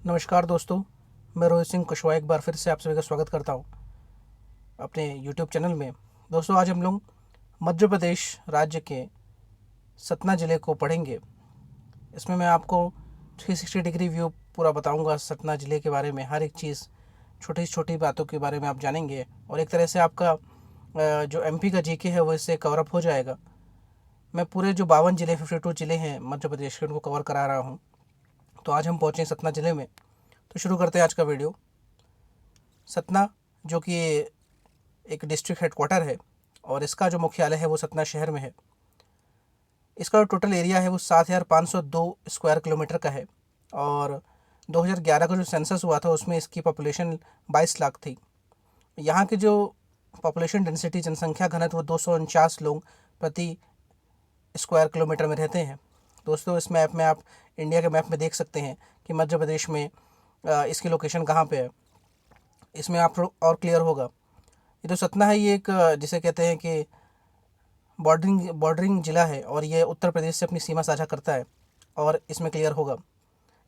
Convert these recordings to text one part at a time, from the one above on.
नमस्कार दोस्तों, मैं रोहित सिंह कुशवाहा एक बार फिर से आप सभी का स्वागत करता हूं अपने यूट्यूब चैनल में। दोस्तों, आज हम लोग मध्य प्रदेश राज्य के सतना ज़िले को पढ़ेंगे। इसमें मैं आपको 360 डिग्री व्यू पूरा बताऊंगा सतना ज़िले के बारे में। हर एक चीज़, छोटी छोटी बातों के बारे में आप जानेंगे और एक तरह से आपका जो एमपी का जीके है वो इससे कवरअप हो जाएगा। मैं पूरे जो 52 ज़िले 52 ज़िले हैं मध्य प्रदेश के, उनको कवर करा रहा हूँ। तो आज हम पहुँचे सतना ज़िले में, तो शुरू करते हैं आज का वीडियो। सतना जो कि एक डिस्ट्रिक्ट हेडक्वार्टर है और इसका जो मुख्यालय है वो सतना शहर में है। इसका जो टोटल एरिया है वो 7,502 स्क्वायर किलोमीटर का है और 2011 का जो सेंसस हुआ था उसमें इसकी पॉपुलेशन 22 लाख थी। यहाँ की जो पॉपुलेशन डेंसिटी, जनसंख्या घनत्व, वो 249 लोग प्रति स्क्वायर किलोमीटर में रहते हैं। दोस्तों, इस मैप में आप इंडिया के मैप में देख सकते हैं कि मध्य प्रदेश में इसकी लोकेशन कहाँ पे है। इसमें आप और क्लियर होगा। ये जो सतना है ये एक जिसे कहते हैं कि बॉर्डरिंग ज़िला है और ये उत्तर प्रदेश से अपनी सीमा साझा करता है और इसमें क्लियर होगा।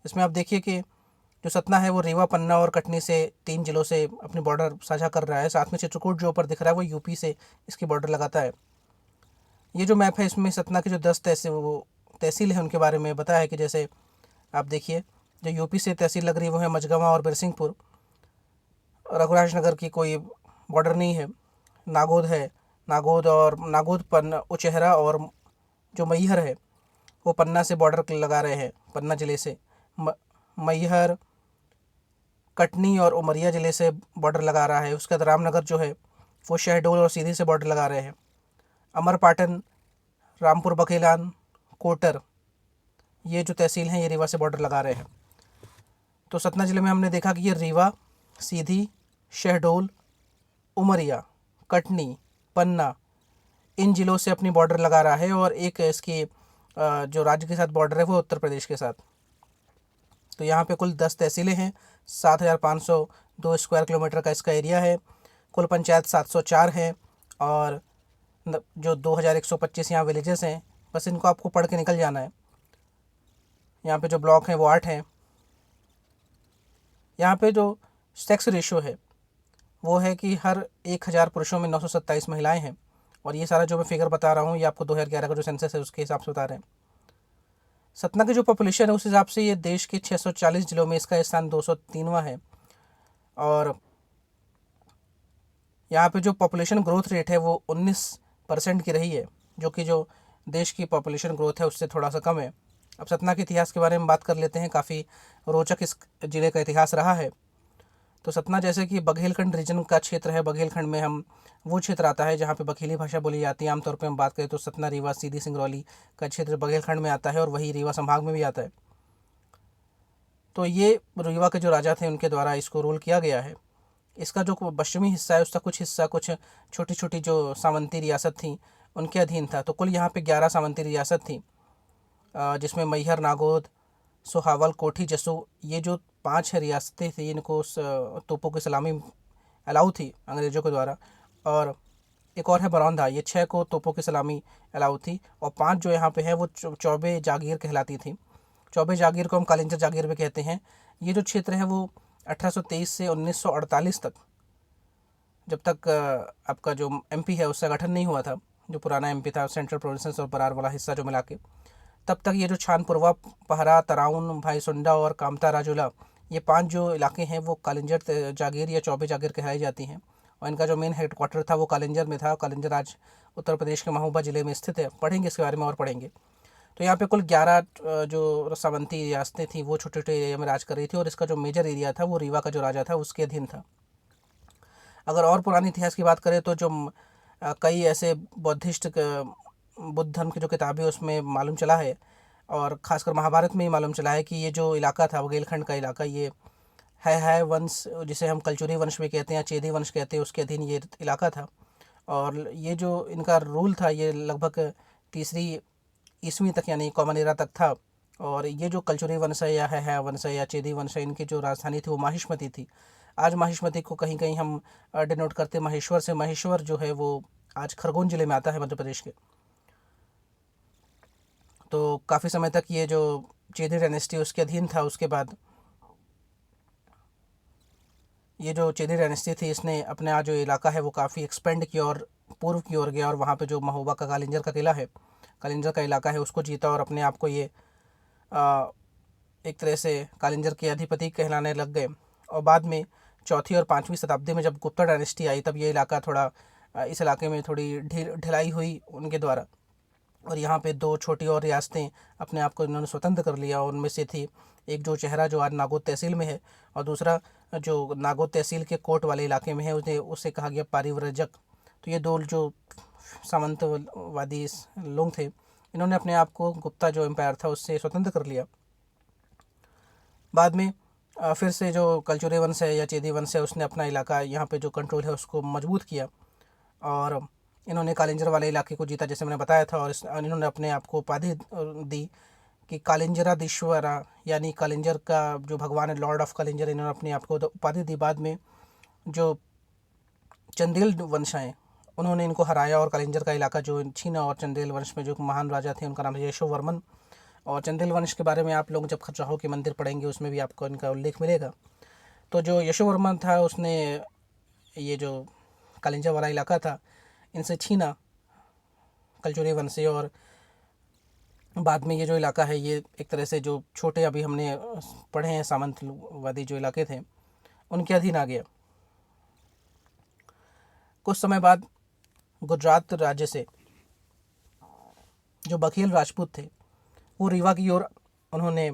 इसमें आप देखिए कि जो सतना है वो रीवा, पन्ना और कटनी से 3 ज़िलों से अपनी बॉर्डर साझा कर रहा है। साथ में चित्रकूट जो ऊपर दिख रहा है वो यूपी से इसकी बॉर्डर लगाता है। ये जो मैप है इसमें सतना की जो 10 तहसील है उनके बारे में बताया है कि जैसे आप देखिए, जो यूपी से तहसील लग रही है वो है मझगवां और बिरसिंहपुर। रघुराज नगर की कोई बॉर्डर नहीं है। नागौद है, नागौद पन्ना उचेहरा और जो मैहर है वो पन्ना से बॉर्डर लगा रहे हैं, पन्ना ज़िले से। मैहर, कटनी और उमरिया ज़िले से बॉर्डर लगा रहा है। उसके बाद रामनगर जो है वो शहडोल और सीधी से बॉर्डर लगा रहे हैं। अमरपाटन, रामपुर बघेलान, कोटर, ये जो तहसील हैं ये रीवा से बॉर्डर लगा रहे हैं। तो सतना ज़िले में हमने देखा कि ये रीवा, सीधी, शहडोल, उमरिया, कटनी, पन्ना, इन ज़िलों से अपनी बॉर्डर लगा रहा है और एक इसकी जो राज्य के साथ बॉर्डर है वो उत्तर प्रदेश के साथ। तो यहाँ पे कुल 10 तहसीलें हैं, 7,502 स्क्वायर किलोमीटर का इसका एरिया है। कुल पंचायत 704 हैं और जो 2,125 यहाँ विलेजेस हैं। बस इनको आपको पढ़ के निकल जाना है। यहाँ पे जो ब्लॉक हैं वो 8 हैं। यहाँ पे जो सेक्स रेशो है वो है कि हर 1,000 पुरुषों में 927 महिलाएं हैं। और ये सारा जो मैं फिगर बता रहा हूँ ये आपको 2011 का जो सेंसस है उसके हिसाब से बता रहे हैं। सतना की जो पॉपुलेशन है उस हिसाब से ये देश के 640 ज़िलों में इसका स्थान 203वां है। और यहाँ पे जो पॉपुलेशन ग्रोथ रेट है वो 19% की रही है, जो कि जो देश की पॉपुलेशन ग्रोथ है उससे थोड़ा सा कम है। अब सतना के इतिहास के बारे में बात कर लेते हैं। काफ़ी रोचक इस ज़िले का इतिहास रहा है। तो सतना जैसे कि बघेलखंड रीजन का क्षेत्र है। बघेलखंड में हम वो क्षेत्र आता है जहाँ पे बघेली भाषा बोली जाती है। आमतौर पे हम बात करें तो सतना, रीवा, सीधी, सिंगरौली का क्षेत्र बघेलखंड में आता है और वही रीवा संभाग में भी आता है। तो ये रीवा के जो राजा थे उनके द्वारा इसको रूल किया गया है। इसका जो पश्चिमी हिस्सा है उसका कुछ हिस्सा, कुछ छोटी छोटी जो सामंती रियासत थी उनके अधीन था। तो कुल यहाँ पे 11 सामंती रियासत थी, जिसमें मैहर, नागौद, सोहावल, कोठी, जसू, ये जो 5 रियासतें थी इनको तोपों की सलामी अलाउ थी अंग्रेज़ों के द्वारा। और एक और है बरौंधा, ये 6 को तोपों की सलामी अलाउ थी। और 5 जो यहाँ पे है वो चौबे जागीर कहलाती थी। चौबे जागीर को हम कालिंजर जागीर भी कहते हैं। ये जो क्षेत्र है वो 1823 से 1948 तक, जब तक आपका जो एमपी है उसका गठन नहीं हुआ था, जो पुराना एमपी था, सेंट्रल प्रोविंसेस और बरार वाला हिस्सा जो मिला के, तब तक ये जो छानपुरवा, पहरा, तराउन, भाईसुंडा और कामता राजूला, ये 5 जो इलाके हैं वो कालिंजर जागीर या चौबे जागीर कहलाई जाती हैं। और इनका जो मेन हेडक्वार्टर था वो कालिंजर में था। कालिंजर आज उत्तर प्रदेश के महोबा ज़िले में स्थित है। पढ़ेंगे इसके बारे में और पढ़ेंगे। तो यहाँ पे कुल 11 जो सामंती रियासतें थी वो छोटे छोटे एरिया में राज कर रही थी और इसका जो मेजर एरिया था वो रीवा का जो राजा था उसके अधीन था। अगर और पुराने इतिहास की बात करें तो जो कई ऐसे बुद्ध धर्म की जो किताबें उसमें मालूम चला है और ख़ासकर महाभारत में ही मालूम चला है कि ये जो इलाका था बुंदेलखंड का इलाका, ये है वंश, जिसे हम कलचुरी वंश भी कहते हैं या चेदी वंश कहते हैं, उसके अधीन ये इलाका था। और ये जो इनका रूल था ये लगभग 3री ईस्वी तक यानी कॉमन एरा तक था। और ये जो कलचुरी वंश है या है वंश है या चेदी वंश है, इनकी जो राजधानी थी वो माहिष्मती थी। आज माहिष्मती को कहीं कहीं हम डिनोट करते महेश्वर से। महेश्वर जो है वो आज खरगोन ज़िले में आता है मध्य प्रदेश के। तो काफ़ी समय तक ये जो चेदी डायनेस्टी उसके अधीन था। उसके बाद ये जो चेदी डायनेस्टी थी इसने अपने जो इलाका है वो काफ़ी एक्सपेंड किया और पूर्व की ओर गया, और वहाँ पे जो महोबा का कालिंजर का किला है, कालिंजर का इलाका है, उसको जीता और अपने आप को ये आ, एक तरह से कालिंजर के अधिपति कहलाने लग गए। और बाद में चौथी और पाँचवीं शताब्दी में जब गुप्ता डायनेस्टी आई तब ये इलाका थोड़ा इस इलाके में थोड़ी ढिलाई हुई उनके द्वारा, और यहाँ पे दो छोटी और रियासतें अपने आप को इन्होंने स्वतंत्र कर लिया। और उनमें से थी एक जो चेहरा जो आज नागौद तहसील में है, और दूसरा जो नागौद तहसील के कोट वाले इलाके में है उसे कहा गया पारिव्रजक। तो ये दो जो सामंतवादी लोग थे, इन्होंने अपने आप को गुप्ता जो एम्पायर था उससे स्वतंत्र कर लिया। बाद में फिर से जो कलचुरे वंश है या चेदी वंश है उसने अपना इलाका यहाँ पे जो कंट्रोल है उसको मजबूत किया, और इन्होंने कालिंजर वाले इलाके को जीता जैसे मैंने बताया था। और इन्होंने अपने आप को उपाधि दी कि कालिंजराधीश्वरा, यानी कालिंजर का जो भगवान है लॉर्ड ऑफ कालिंजर, इन्होंने अपने आप को उपाधि दी। बाद में जो चंदेल वंश हैं उन्होंने इनको हराया और कालिंजर का इलाका जो छीना, और चंदेल वंश में जो महान राजा थे उनका नाम है यशोवर्मन। और चंदेल वंश के बारे में आप लोग जब खजुराहो के मंदिर पढ़ेंगे उसमें भी आपको इनका उल्लेख मिलेगा। तो जो यशोवर्मन था उसने ये जो कालिंजर वाला इलाका था इनसे छीना कलचुरे वंश से, और बाद में ये जो इलाका है ये एक तरह से जो छोटे अभी हमने पढ़े हैं सामंतवादी जो इलाके थे उनके अधीन आ गया। कुछ समय बाद गुजरात राज्य से जो बघेल राजपूत थे वो रीवा की ओर उन्होंने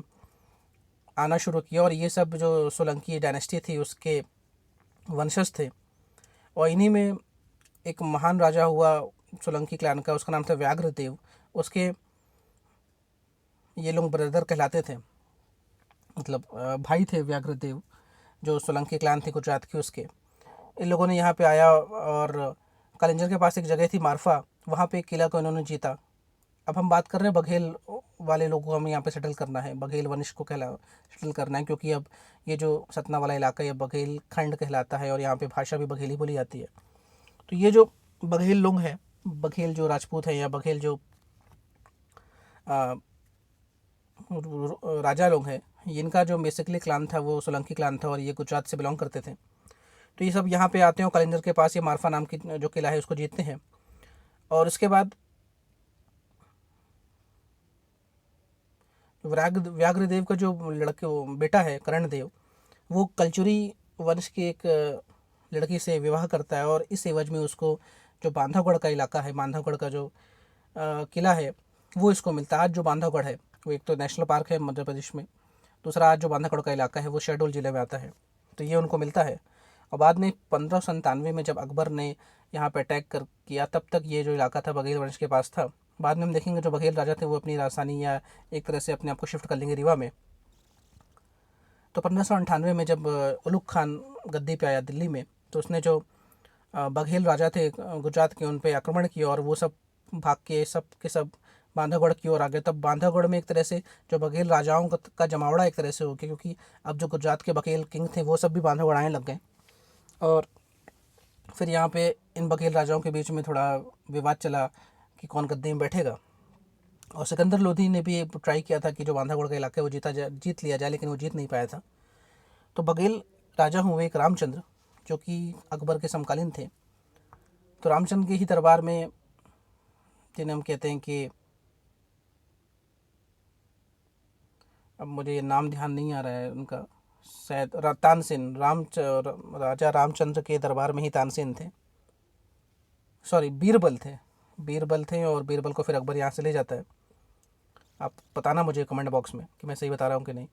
आना शुरू किया, और ये सब जो सोलंकी डायनेस्टी थी उसके वंशज थे। और इन्हीं में एक महान राजा हुआ सोलंकी क्लैन का, उसका नाम था व्याघ्रदेव। उसके ये लोग ब्रदर कहलाते थे, मतलब भाई थे व्याघ्रदेव जो सोलंकी क्लैन थी गुजरात की उसके। इन लोगों ने यहाँ पे आया और कालिंजर के पास एक जगह थी मारफा, वहाँ पे एक किला को इन्होंने जीता। अब हम बात कर रहे हैं बघेल वाले लोगों को हमें यहाँ पे सेटल करना है, बघेल वंश को सेटल करना है, क्योंकि अब ये जो सतना वाला इलाका है बघेल खंड कहलाता है और यहाँ पे भाषा भी बघेली बोली जाती है। तो ये जो बघेल लोग हैं, बघेल जो राजपूत हैं या बघेल जो राजा लोग हैं, इनका जो बेसिकली क्लान था वो सोलंकी क्लान था और ये गुजरात से बिलोंग करते थे। तो ये सब यहाँ पे आते हैं और कालिंजर के पास ये मारफा नाम की जो किला है उसको जीतते हैं। और उसके बाद व्याघ्रदेव का जो लड़के बेटा है करणदेव, वो कलचुरी वंश की एक लड़की से विवाह करता है, और इस एवज में उसको जो बांधवगढ़ का इलाका है, बांधवगढ़ का जो किला है वो इसको मिलता है। आज जो बांधवगढ़ है वो एक तो नेशनल पार्क है मध्य प्रदेश में, दूसरा आज जो बांधवगढ़ का इलाका है वो शहडोल ज़िले में आता है। तो ये उनको मिलता है। और बाद में 1597 में जब अकबर ने यहाँ पर अटैक किया तब तक ये जो इलाका था बघेल वंश के पास था। बाद में हम देखेंगे जो बघेल राजा थे वो अपनी राजधानी या एक तरह से अपने आप को शिफ्ट कर लेंगे रीवा में। तो 1598 में जब उलुग खान गद्दी पे आया दिल्ली में, तो उसने जो बघेल राजा थे गुजरात के उन पे आक्रमण किया और वो सब भाग के सब बांधवगढ़ की ओर आ गए। तब बांधवगढ़ में एक तरह से जो बघेल राजाओं का जमावड़ा एक तरह से हो गया, क्योंकि अब जो गुजरात के बघेल किंग थे वो सब भी बांधवगढ़ आने लग गए। और फिर यहाँ पे इन बघेल राजाओं के बीच में थोड़ा विवाद चला कि कौन गद्दी में बैठेगा। और सिकंदर लोधी ने भी ट्राई किया था कि जो बांधवगढ़ का इलाका है वो जीत लिया जाए, लेकिन वो जीत नहीं पाया था। तो बघेल राजा हुए एक रामचंद्र जो कि अकबर के समकालीन थे। तो रामचंद्र के ही दरबार में जिन्हें हम कहते हैं कि, अब मुझे नाम ध्यान नहीं आ रहा है उनका, शायद तानसेन, राजा रामचंद्र के दरबार में ही तानसेन थे, सॉरी बीरबल थे और बीरबल को फिर अकबर यहाँ से ले जाता है। आप बताना मुझे कमेंट बॉक्स में कि मैं सही बता रहा हूँ कि नहीं।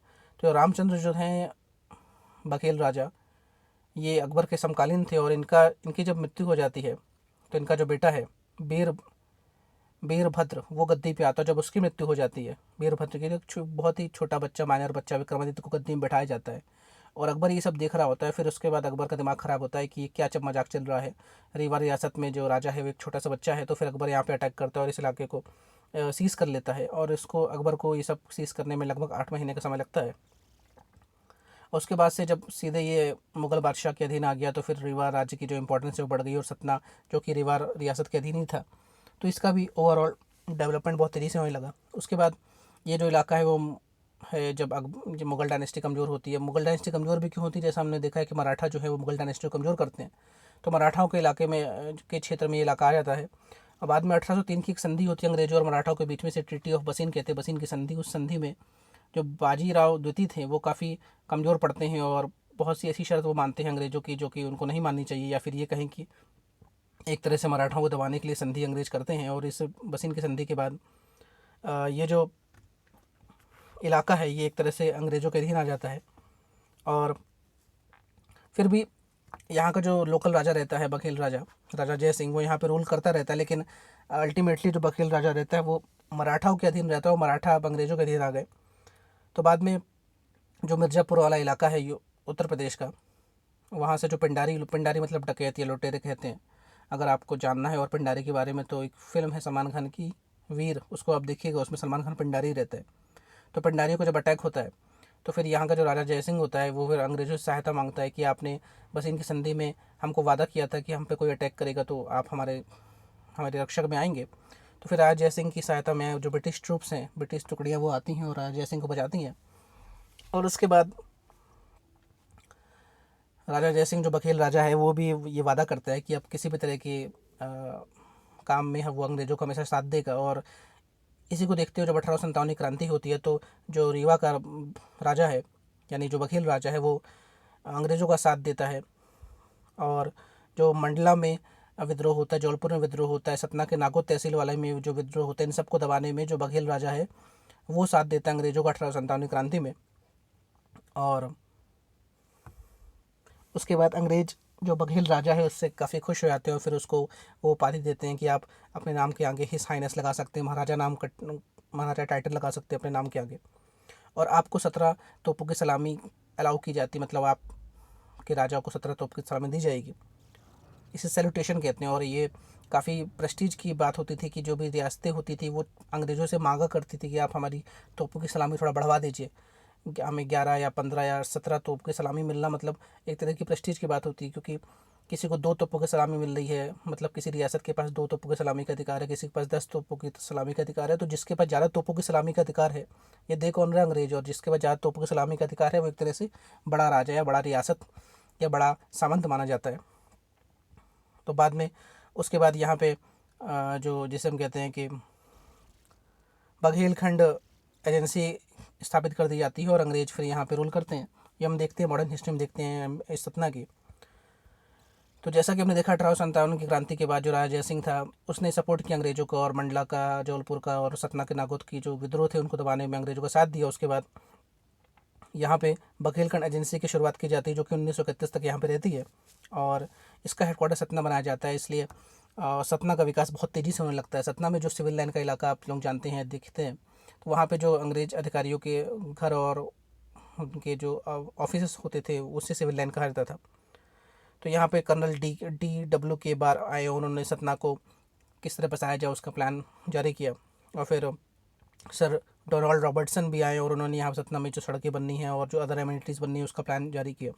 तो रामचंद्र जो हैं बघेल राजा, ये अकबर के समकालीन थे और इनकी जब मृत्यु हो जाती है तो इनका जो बेटा है वीरभद्र वो गद्दी पे आता है। जब उसकी मृत्यु हो जाती है वीरभद्र के बहुत ही छोटा बच्चा, माइनर बच्चा विक्रमादित्य को गद्दी में बैठाया जाता है और अकबर ये सब देख रहा होता है। फिर उसके बाद अकबर का दिमाग ख़राब होता है कि क्या सब मजाक चल रहा है, रीवा रियासत में जो राजा है वो एक छोटा सा बच्चा है। तो फिर अकबर यहाँ पे अटैक करता है और इस इलाके को सीज़ कर लेता है, और इसको अकबर को ये सब सीज़ करने में लगभग 8 महीने का समय लगता है। और उसके बाद से जब सीधे ये मुग़ल बादशाह के अधीन आ गया तो फिर रीवा राज्य की जो इंपॉर्टेंस है वो बढ़ गई, और सतना जो कि रीवा रियासत के अधीन ही था तो इसका भी ओवरऑल डेवलपमेंट बहुत तेज़ी से होने लगा। उसके बाद ये जो इलाका है वो है जब मुग़ल डायनेस्टी कमज़ोर होती है। मुग़ल डायनेस्टी कमज़ोर भी क्यों होती है, जैसा हमने देखा है कि मराठा जो है वो मुग़ल डायनेस्टी को कमज़ोर करते हैं, तो मराठाओं के इलाके में के क्षेत्र में ये इलाका आ जाता है। और बाद में 1803 की एक संधि होती है अंग्रेजों और मराठाओं के बीच में, से ट्रीटी ऑफ बसीन कहते हैं, बसीन की संधि। उस संधि में जो बाजीराव द्वितीय थे वो काफ़ी कमज़ोर पड़ते हैं और बहुत सी ऐसी शर्त वो मानते हैं अंग्रेज़ों की जो कि उनको नहीं माननी चाहिए, या फिर ये कहें कि एक तरह से मराठाओं को दबाने के लिए संधि अंग्रेज करते हैं। और इस बसीन की संधि के बाद ये जो इलाका है ये एक तरह से अंग्रेज़ों के अधीन आ जाता है। और फिर भी यहाँ का जो लोकल राजा रहता है बघेल राजा, राजा जय सिंह, वो यहाँ पे रूल करता रहता है, लेकिन अल्टीमेटली जो बघेल राजा रहता है वो मराठाओं के अधीन रहता है और मराठा अब अंग्रेज़ों के अधीन आ गए। तो बाद में जो मिर्ज़ापुर वाला इलाका है ये उत्तर प्रदेश का, वहाँ से जो पिंडारी, पिंडारी मतलब डकैत या लुटेरे कहते हैं, अगर आपको जानना है और पिंडारी के बारे में, तो एक फ़िल्म है सलमान खान की वीर, उसको आप देखिएगा, उसमें सलमान खान पिंडारी रहता है। तो पिंडारियों को जब अटैक होता है तो फिर यहाँ का जो राजा जयसिंह होता है वो फिर अंग्रेज़ों से सहायता मांगता है कि आपने बस इनकी संधि में हमको वादा किया था कि हम पे कोई अटैक करेगा तो आप हमारे हमारे रक्षक में आएंगे। तो फिर राजा जयसिंह की सहायता में जो ब्रिटिश ट्रूप्स हैं, ब्रिटिश टुकड़ियाँ वो आती हैं और राजा जयसिंह को बचाती हैं। और उसके बाद राजा जयसिंह जो बघेल राजा है वो भी ये वादा करता है कि अब किसी भी तरह के काम में वो अंग्रेज़ों को हमेशा साथ देगा। और इसी को देखते हुए जब 1857 की क्रांति होती है तो जो रीवा का राजा है, यानी जो बघेल राजा है, वो अंग्रेज़ों का साथ देता है। और जो मंडला में विद्रोह होता है, जौलपुर में विद्रोह होता है, सतना के नागौद तहसील वाले में जो विद्रोह होता है, इन सबको दबाने में जो बघेल राजा है वो साथ देता है अंग्रेज़ों का 1857 की क्रांति में। और उसके बाद अंग्रेज जो बघेल राजा है उससे काफ़ी खुश हो जाते हैं और फिर उसको वो उपाधि देते हैं कि आप अपने नाम के आगे हिस हाइनेस लगा सकते हैं, महाराजा नाम महाराजा टाइटल लगा सकते हैं अपने नाम के आगे। और आपको 17 तोपों की सलामी अलाउ की जाती, मतलब आप के राजा को 17 तोप की सलामी दी जाएगी। इसे सैल्यूटेशन कहते हैं। और ये काफ़ी प्रेस्टीज की बात होती थी कि जो भी रियासतें होती थी वो अंग्रेज़ों से मांगा करती थी कि आप हमारी तोपों की सलामी थोड़ा बढ़वा दीजिए। हमें 11 या 15 या 17 तोप की सलामी मिलना मतलब एक तरह की प्रेस्टीज की बात होती है, क्योंकि किसी को 2 तोपों की सलामी मिल रही है, मतलब किसी रियासत के पास 2 तोपों की सलामी का अधिकार है, किसी के पास 10 तोपों की सलामी का अधिकार है, तो जिसके पास ज़्यादा तोपों की सलामी का अधिकार है ये दे कौन रहा है, अंग्रेज। और जिसके पास ज़्यादा तोपों की सलामी का अधिकार है वो एक तरह से बड़ा राजा या बड़ा रियासत या बड़ा सामंत माना जाता है। तो बाद में उसके बाद यहाँ पे जो जिसे हम कहते हैं कि बघेलखंड एजेंसी स्थापित कर दी जाती है और अंग्रेज फिर यहाँ पे रूल करते हैं। ये हम देखते हैं मॉडर्न हिस्ट्री में देखते हैं इस सतना की। तो जैसा कि हमने देखा 1857 की क्रांति के बाद जो राजा जय सिंह था उसने सपोर्ट किया अंग्रेज़ों को, और मंडला का, जौलपुर का और सतना के नागौद की जो विद्रोह थे उनको दबाने में अंग्रेज़ों का साथ दिया। उसके बाद यहाँ पे बघेलखंड एजेंसी की शुरुआत की जाती है जो कि 1931 तक यहाँ पे रहती है और इसका हेडक्वार्टर सतना बनाया जाता है। इसलिए सतना का विकास बहुत तेज़ी से होने लगता है। सतना में जो सिविल लाइन का इलाका आप लोग जानते हैं, दिखते हैं, तो वहाँ पे जो अंग्रेज अधिकारियों के घर और उनके जो ऑफिस होते थे उससे सिविल लाइन कहा जाता था। तो यहाँ पे कर्नल D.W. के बार आए, उन्होंने सतना को किस तरह बसाया जाए उसका प्लान जारी किया। और फिर सर डोनाल्ड रॉबर्टसन भी आए और उन्होंने यहाँ सतना में जो सड़कें बननी हैं और जो अदर एमिनिटीज़ बननी है उसका प्लान जारी किया।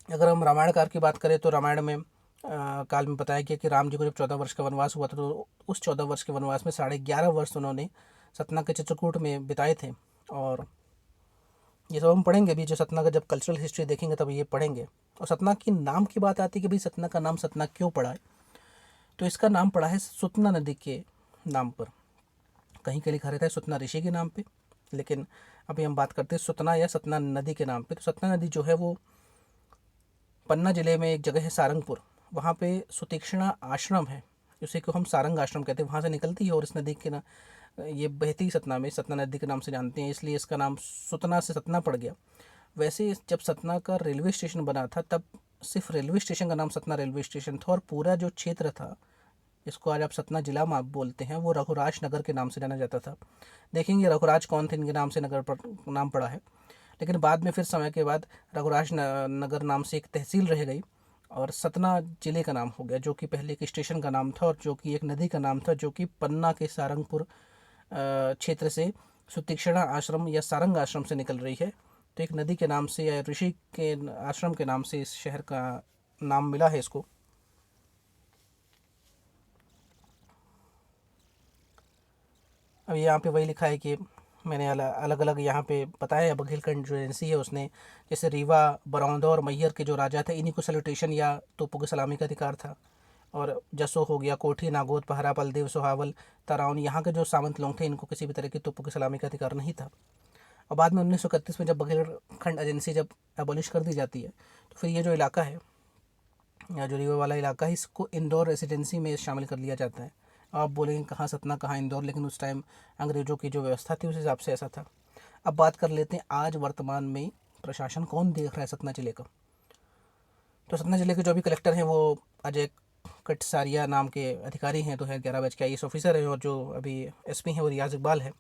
अगर हम रामायण काल की बात करें तो रामायण में काल में बताया गया कि राम जी को जब 14 वर्ष का वनवास हुआ था तो उस 14 वर्ष के वनवास में 11.5 वर्ष उन्होंने सतना के चित्रकूट में बिताए थे। और ये सब हम पढ़ेंगे भी, जो सतना का जब कल्चरल हिस्ट्री देखेंगे तब ये पढ़ेंगे। और सतना की नाम की बात आती है कि भाई सतना का नाम सतना क्यों पड़ा है, तो इसका नाम पड़ा है सुतना नदी के नाम पर। कहीं कहीं लिखा रहता है सुतना ऋषि के नाम पे, लेकिन अभी हम बात करते हैं सुतना या सतना नदी के नाम पे। तो सतना नदी जो है वो पन्ना जिले में एक जगह है सारंगपुर, वहाँ पे सुतीक्ष्णा आश्रम है, उसे को हम सारंग आश्रम कहते हैं, वहाँ से निकलती है और इस नदी के ना ये बहती सतना में, सतना नदी के नाम से जानते हैं, इसलिए इसका नाम सुतना से सतना पड़ गया। वैसे जब सतना का रेलवे स्टेशन बना था तब सिर्फ रेलवे स्टेशन का नाम सतना रेलवे स्टेशन था और पूरा जो क्षेत्र था, इसको आज आप सतना जिला में आप बोलते हैं, वो रघुराज नगर के नाम से जाना जाता था। देखेंगे रघुराज कौन थे, इनके नाम से नगर पर नाम पड़ा है। लेकिन बाद में फिर समय के बाद रघुराज नगर नाम से एक तहसील रह गई और सतना जिले का नाम हो गया, जो कि पहले एक स्टेशन का नाम था और जो कि एक नदी का नाम था, जो कि पन्ना के सारंगपुर क्षेत्र से सुतीक्ष्णा आश्रम या सारंग आश्रम से निकल रही है। तो एक नदी के नाम से या ऋषि के आश्रम के नाम से इस शहर का नाम मिला है इसको। अब यहाँ पे वही लिखा है कि मैंने अलग अलग यहाँ पे बताया है, बघेलखंड जो एजेंसी है उसने, जैसे रीवा, बरौंदा और मैहर के जो राजा थे इन्हीं को सल्यूटेशन या तोपों की सलामी का अधिकार था। और जसो हो गया, कोठी, नागौद, पहरा, बलदेव, सोहावल, तराउन, यहाँ के जो सामंत लोग थे इनको किसी भी तरह की तोपों की सलामी का अधिकार नहीं था। और बाद में 1931 में जब बघेलखंड एजेंसी जब एबॉलिश कर दी जाती है तो फिर ये जो इलाका है या जो रीवा वाला इलाका है इसको इंदौर रेसिडेंसी में शामिल कर लिया जाता है। आप बोलेंगे कहाँ सतना कहाँ इंदौर, लेकिन उस टाइम अंग्रेज़ों की जो व्यवस्था थी उस हिसाब से ऐसा था। अब बात कर लेते हैं आज वर्तमान में प्रशासन कौन देख रहा है सतना ज़िले का। तो सतना ज़िले के जो भी कलेक्टर हैं वो अजय कटसारिया नाम के अधिकारी हैं, 2011 बैच के IAS ऑफिसर हैं, और जो अभी SP हैं वो रियाज इकबाल है।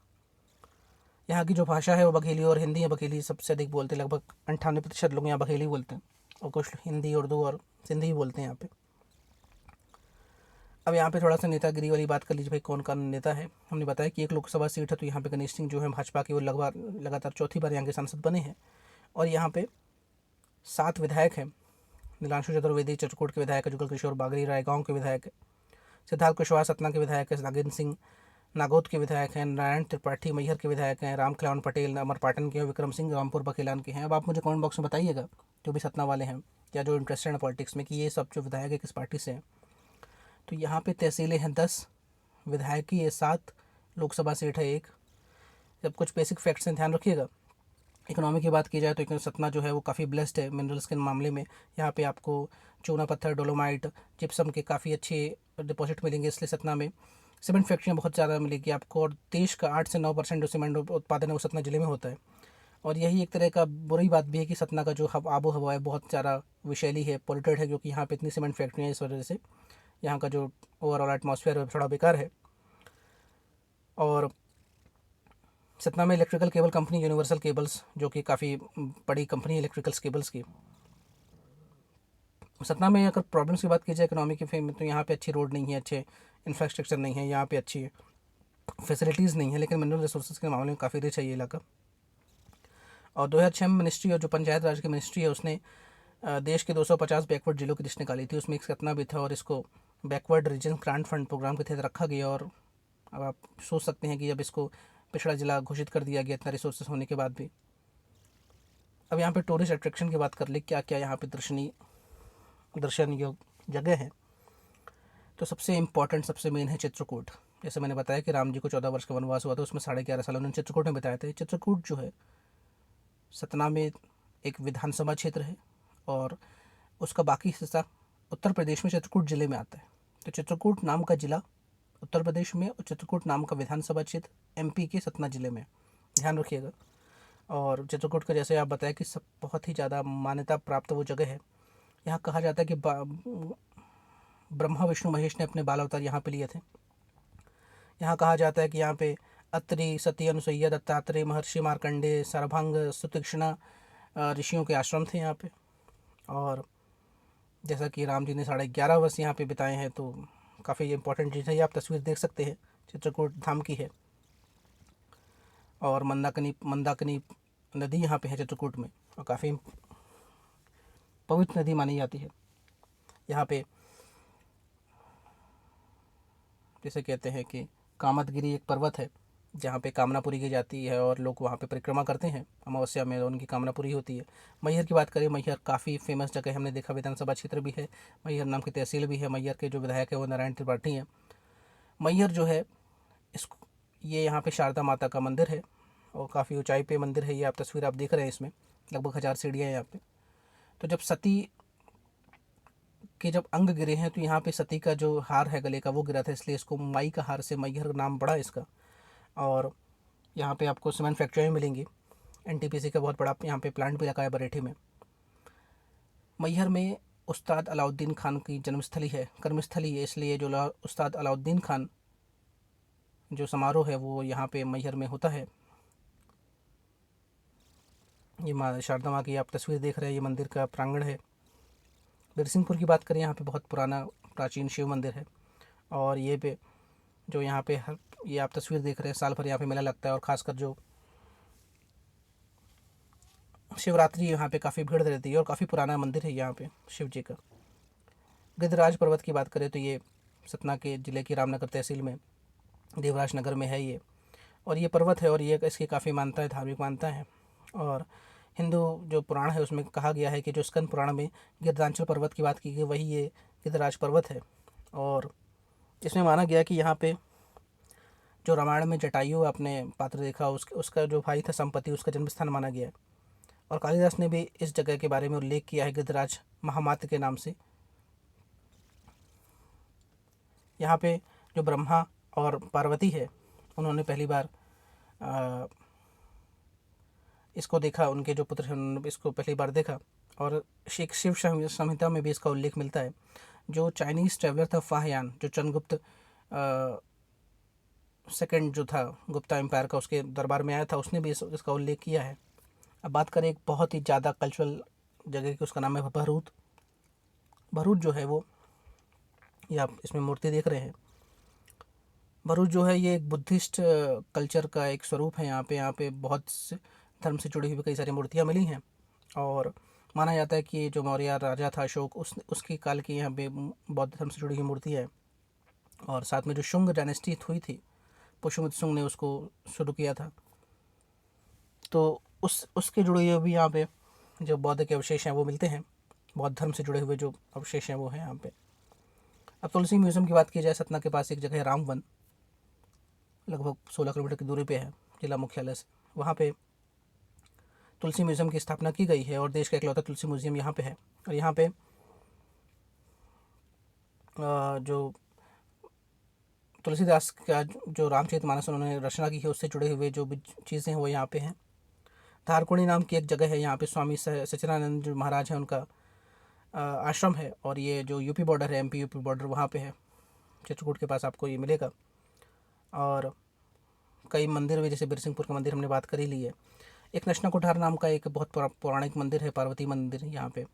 यहाँ की जो भाषा है वो बघेली और हिंदी है। बघेली सबसे अधिक बोलते हैं, लगभग 98% लोग यहाँ बघेली बोलते हैं, और कुछ हिंदी, उर्दू और सिंधी ही बोलते हैं यहाँ पे। अब यहाँ पे थोड़ा सा नेतागिरी वाली बात कर लीजिए, भाई कौन कौन नेता है। हमने बताया कि एक लोकसभा सीट है, तो यहाँ पे गणेश सिंह जो है भाजपा के, वो लगातार चौथी बार यहाँ के सांसद बने हैं। और यहाँ पे 7 विधायक हैं। नीलांशु चतुर्वेदी चित्रकूट के विधायक है, जुगल किशोर बागरी रायगांव के विधायक है, सिद्धार्थ कुशवाहा सतना के विधायक है, नागिन सिंह नागौद के विधायक हैं, नारायण त्रिपाठी मैहर के विधायक हैं, राम खिलावन पटेल अमरपाटन के हैं, विक्रम सिंह रामपुर बकेलान के हैं। अब आप मुझे कमेंट बॉक्स में बताइएगा जो भी सतना वाले हैं या जो इंटरेस्टेड हैं पॉलिटिक्स में, कि ये सब जो विधायक है किस पार्टी से हैं। तो यहाँ पे तहसीलें हैं 10, विधायकी है 7, लोकसभा सीट है 1। जब कुछ बेसिक फैक्ट्स हैं ध्यान रखिएगा। इकोनॉमी की बात की जाए तो सतना जो है वो काफ़ी ब्लेस्ड है मिनरल्स के मामले में। यहाँ पे आपको चूना पत्थर, डोलोमाइट, जिप्सम के काफ़ी अच्छे डिपॉजिट मिलेंगे, इसलिए सतना में सीमेंट फैक्ट्रियाँ बहुत ज़्यादा मिलेगी आपको। और देश का 8 से 9% जो सीमेंट उत्पादन है वो सतना ज़िले में होता है। और यही एक तरह का बुरी बात भी है कि सतना का जो आबो हवा है बहुत ज़्यादा विषैली है, पॉल्यूटेड है, क्योंकि यहाँ पे इतनी सीमेंट फैक्ट्रियाँ इस वजह से यहाँ का जो ओवरऑल एटमॉस्फेयर है थोड़ा बेकार है। और सतना में electrical cable company universal cables, जो कि काफ़ी बड़ी कंपनी है इलेक्ट्रिकल केबल्स की। सतना में अगर प्रॉब्लम्स की बात की जाए इकोनॉमी के फेम में, तो यहाँ पे अच्छी रोड नहीं है, अच्छे इंफ्रास्ट्रक्चर नहीं है, यहाँ पे अच्छी फैसिलिटीज़ नहीं है, लेकिन मिनरल रिसोर्सेज के मामले में काफ़ी रिच है ये इलाका। और 2006 में मिनिस्ट्री और जो पंचायत राज की मिनिस्ट्री है उसने देश के 250 बैकवर्ड जिलों की लिस्ट निकाली थी, उसमें एक सतना भी था, और इसको backward region grant fund program के तहत रखा गया। और अब आप सोच सकते हैं कि जब इसको पिछड़ा जिला घोषित कर दिया गया इतना रिसोर्सेज होने के बाद भी। अब यहाँ पे टूरिस्ट अट्रैक्शन की बात कर ले, क्या क्या यहाँ पे दर्शन योग्य जगह है। तो सबसे इम्पॉर्टेंट, सबसे मेन है चित्रकूट। जैसे मैंने बताया कि राम जी को 14 वर्ष का वनवास हुआ था, उसमें 11.5 साल उन्होंने चित्रकूट में बिताए थे। चित्रकूट जो है सतना में एक विधानसभा क्षेत्र है, और उसका बाकी हिस्सा उत्तर प्रदेश में चित्रकूट ज़िले में आता है। तो चित्रकूट नाम का ज़िला उत्तर प्रदेश में और चित्रकूट नाम का विधानसभा क्षेत्र MP के सतना ज़िले में, ध्यान रखिएगा। और चित्रकूट का जैसे आप बताया कि सब बहुत ही ज़्यादा मान्यता प्राप्त वो जगह है। यहाँ कहा जाता है कि ब्रह्मा विष्णु महेश ने अपने बाल अवतार यहाँ पे लिए थे। यहाँ कहा जाता है कि यहाँ पे अत्रि, सती, अनुसुईया, दत्तात्रेय, महर्षि मार्कंडेय, सरभंग, सुतीक्ष्णा ऋषियों के आश्रम थे यहाँ पे। और जैसा कि राम जी ने 11.5 वर्ष यहाँ पे बिताए हैं, तो काफ़ी इंपॉर्टेंट चीज़ है। ये आप तस्वीर देख सकते हैं, चित्रकूट धाम की है। और मंदाकिनी नदी यहाँ पे है चित्रकूट में, और काफ़ी पवित्र नदी मानी जाती है। यहाँ पे जैसे कहते हैं कि कामतगिरी एक पर्वत है जहाँ पे कामना पूरी की जाती है, और लोग वहाँ पे परिक्रमा करते हैं अमावस्या में, उनकी कामना पूरी होती है। मैहर की बात करें, मैहर काफ़ी फेमस जगह है, हमने देखा विधानसभा क्षेत्र भी है, मैहर नाम की तहसील भी है। मैहर के जो विधायक है वो नारायण त्रिपाठी हैं। मैहर जो है इसको, ये यहाँ पे शारदा माता का मंदिर है, और काफ़ी ऊंचाई पे मंदिर है। ये आप तस्वीर आप देख रहे हैं, इसमें लगभग 1000 सीढ़ियाँ हैं यहाँ पे। तो जब सती के जब अंग गिरे हैं, तो यहाँ पे सती का जो हार है गले का वो गिरा था, इसलिए इसको माई का हार से मैहर नाम पड़ा इसका। और यहाँ पे आपको सीमेंट फैक्ट्रियाँ भी मिलेंगी। NTPC का बहुत बड़ा यहाँ पे प्लांट भी लगा है बरेठी में। मैहर में उस्ताद अलाउद्दीन खान की जन्मस्थली है, कर्मस्थली है, इसलिए जो उस्ताद अलाउद्दीन खान जो समारोह है वो यहाँ पे मैहर में होता है। ये माँ शारदा माँ की आप तस्वीर देख रहे हैं, ये मंदिर का प्रांगण है। बिरसिंहपुर की बात करें, यहाँ पे बहुत पुराना प्राचीन शिव मंदिर है। और ये पे जो यहाँ पे ये आप तस्वीर देख रहे हैं, साल भर यहाँ पे मेला लगता है, और ख़ासकर जो शिवरात्रि यहाँ पे काफ़ी भीड़ रहती है, और काफ़ी पुराना मंदिर है यहाँ पे शिव जी का। गिद्धराज पर्वत की बात करें तो ये सतना के ज़िले की रामनगर तहसील में देवराज नगर में है ये। और ये पर्वत है और ये इसकी काफ़ी मान्यता है, धार्मिक मान्यता है। और हिंदू जो पुराण है उसमें कहा गया है कि जो स्कंद पुराण में गिरदांचल पर्वत की बात की गई वही ये गिरिराज पर्वत है। और इसमें माना गया कि यहाँ पे जो रामायण में जटायु आपने पात्र देखा उसका जो भाई था संपत्ति, उसका जन्म स्थान माना गया है। और कालिदास ने भी इस जगह के बारे में उल्लेख किया है गिरिराज महामात्र के नाम से। यहाँ पे जो ब्रह्मा और पार्वती है उन्होंने पहली बार इसको देखा, उनके जो पुत्र हैं उन्होंने इसको पहली बार देखा। और शिव संहिता में भी इसका उल्लेख मिलता है। जो चाइनीज़ ट्रैवलर था फाहयान, जो चंद्रगुप्त सेकंड जो था गुप्ता एम्पायर का, उसके दरबार में आया था, उसने भी इसका उल्लेख किया है। अब बात करें एक बहुत ही ज़्यादा कल्चरल जगह की, उसका नाम है भरूच। भरूच जो है वो, ये आप इसमें मूर्ति देख रहे हैं, भरूच जो है ये एक बुद्धिस्ट कल्चर का एक स्वरूप है। यहाँ पे बहुत से धर्म से जुड़ी हुई कई सारी मूर्तियाँ मिली हैं। और माना जाता है कि जो मौर्य राजा था अशोक, उसकी काल की यहाँ पे बौद्ध धर्म से जुड़ी हुई मूर्ति है। और साथ में जो शुंग डायनेस्टी हुई थी, पुष्यमित्र शुंग ने उसको शुरू किया था, तो उसके जुड़े हुए भी यहाँ पे जो बौद्ध के अवशेष हैं वो मिलते हैं। बौद्ध धर्म से जुड़े हुए जो अवशेष हैं वो हैं यहाँ पे। अब तुलसी म्यूज़ियम की बात की जाए, सतना के पास एक जगह है रामवन, लगभग 16 किलोमीटर की दूरी पे है जिला मुख्यालय से। वहाँ पे तुलसी म्यूज़ियम की स्थापना की गई है और देश का इकलौता तुलसी म्यूज़ियम यहाँ पे है। और यहाँ पे जो तुलसीदास का जो रामचरितमानस उन्होंने रचना की है उससे जुड़े हुए जो भी चीज़ें हैं वो यहाँ पे हैं। धारकुणी नाम की एक जगह है, यहाँ पे स्वामी सच्चिदानंद जो महाराज हैं उनका आश्रम है। और ये जो यूपी बॉर्डर है, एमपी यूपी बॉर्डर, वहाँ पे है, चित्रकूट के पास आपको ये मिलेगा। और कई मंदिर भी, जैसे बिरसिंहपुर का मंदिर हमने बात कर ही ली है। एक नशना कुठार नाम का एक बहुत पौराणिक मंदिर है, पार्वती मंदिर। यहाँ पे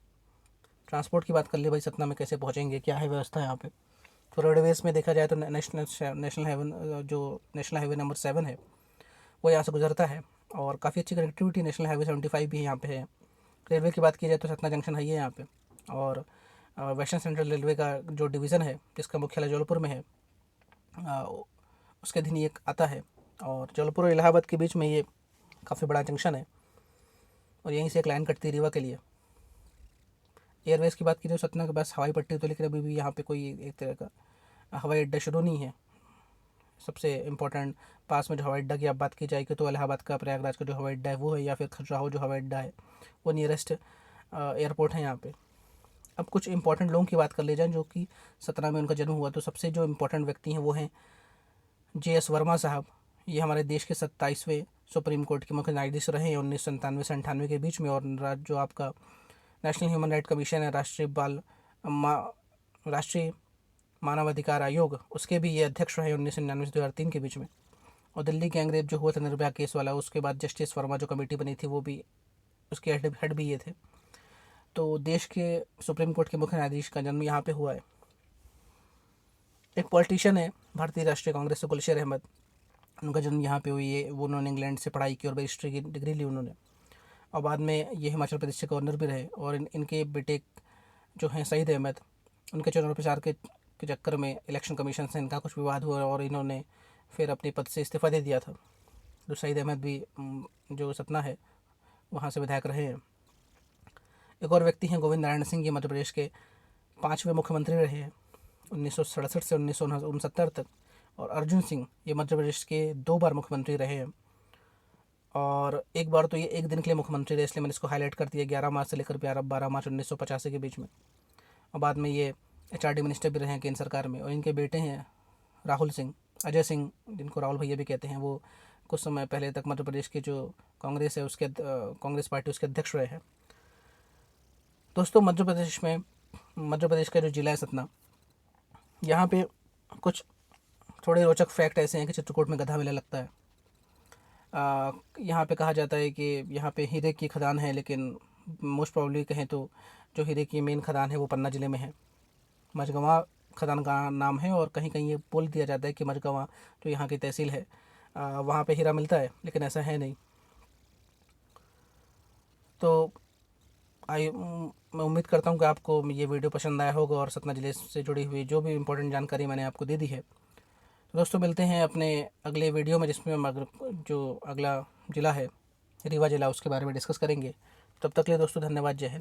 ट्रांसपोर्ट की बात कर ले भाई, सतना में कैसे पहुँचेंगे, क्या है व्यवस्था यहाँ पे। तो रोडवेज में देखा जाए तो नेशनल हाईवे नंबर 7 है वो यहाँ से गुजरता है। और काफ़ी अच्छी कनेक्टिविटी नेशनल हाईवे 75 भी यहाँ पे है। रेलवे की बात की जाए तो सतना जंक्शन है यहाँ पे। और वेस्टर्न सेंट्रल रेलवे का जो डिवीज़न है जिसका मुख्यालय जबलपुर में है, उसके अधीन ये आता है। और जबलपुर और इलाहाबाद के बीच में ये काफ़ी बड़ा जंक्शन है और यहीं से एक लाइन कटती है रीवा के लिए। एयरवेज़ की बात की जाए तो सतना के पास हवाई पट्टी तो, लेकिन अभी भी यहाँ पे कोई एक तरह का हवाई अड्डा शुरू नहीं है। सबसे इम्पोर्टेंट पास में जो हवाई अड्डा की आप बात की जाएगी तो इलाहाबाद का, प्रयागराज का जो हवाई अड्डा है वो है, या फिर खजुराहो जो हवाई अड्डा है वो नियरेस्ट एयरपोर्ट है यहाँ पे। अब कुछ इंपॉर्टेंट लोगों की बात कर ले जाए जो कि सतना में उनका जन्म हुआ, तो सबसे जो इम्पोर्टेंट व्यक्ति हैं वो हैं JS वर्मा साहब। ये हमारे देश के 27वें सुप्रीम कोर्ट के मुख्य न्यायाधीश रहे हैं 1997 से 98 के बीच में। और जो आपका नेशनल ह्यूमन राइट कमीशन है, राष्ट्रीय मानवाधिकार आयोग, उसके भी ये अध्यक्ष रहे 1999 से 2003 के बीच में। और दिल्ली गैंगरेप जो हुआ था निर्भया केस वाला, उसके बाद जस्टिस वर्मा जो कमेटी बनी थी वो भी, उसके हेड भी ये थे। तो देश के सुप्रीम कोर्ट के मुख्य न्यायाधीश का जन्म यहाँ पे हुआ है। एक पॉलिटिशियन है भारतीय राष्ट्रीय कांग्रेस से, गुलशेर अहमद, उनका जन्म यहाँ पे हुई है। वो उन्होंने इंग्लैंड से पढ़ाई की और रजिस्ट्री की डिग्री ली उन्होंने। और बाद में ये हिमाचल प्रदेश के गवर्नर भी रहे। और इनके बेटे जो हैं सईद अहमद, उनके चुनाव प्रचार के चक्कर में इलेक्शन कमीशन से इनका कुछ विवाद हुआ और इन्होंने फिर अपने पद से इस्तीफ़ा दे दिया था। तो सईद अहमद भी जो सतना है वहाँ से विधायक रहे हैं। एक और व्यक्ति हैं गोविंद नारायण सिंह, ये मध्य प्रदेश के 5वें मुख्यमंत्री रहे हैं 1967 से 1969 तक। और अर्जुन सिंह, ये मध्य प्रदेश के 2 बार मुख्यमंत्री रहे हैं। और एक बार तो ये एक दिन के लिए मुख्यमंत्री रहे, इसलिए मैंने इसको हाईलाइट कर दिया, 11 मार्च से लेकर 12 मार्च 1985 के बीच में। और बाद में ये HRD मिनिस्टर भी रहे हैं केंद्र सरकार में। और इनके बेटे हैं राहुल सिंह, अजय सिंह, जिनको राहुल भैया भी कहते हैं, वो कुछ समय पहले तक मध्य प्रदेश की जो कांग्रेस है उसके कांग्रेस पार्टी उसके अध्यक्ष रहे हैं। दोस्तों, मध्य प्रदेश का जो जिला है सतना, यहाँ पे कुछ थोड़े रोचक फैक्ट ऐसे हैं कि चित्रकूट में गधा मेला लगता है। यहाँ पे कहा जाता है कि यहाँ पे हीरे की खदान है, लेकिन मोस्ट प्रॉब्ली कहें तो जो हीरे की मेन खदान है वो पन्ना ज़िले में है। मझगवां खदान का नाम है। और कहीं कहीं ये बोल दिया जाता है कि मझगवां जो यहाँ की तहसील है वहाँ पे हीरा मिलता है, लेकिन ऐसा है नहीं। तो मैं उम्मीद करता हूँ कि आपको ये वीडियो पसंद आया होगा और सतना ज़िले से जुड़ी हुई जो भी इम्पोर्टेंट जानकारी मैंने आपको दे दी है दोस्तों मिलते हैं अपने अगले वीडियो में, जिसमें हम जो अगला ज़िला है रीवा ज़िला उसके बारे में डिस्कस करेंगे। तब तक के लिए दोस्तों धन्यवाद, जय हिंद।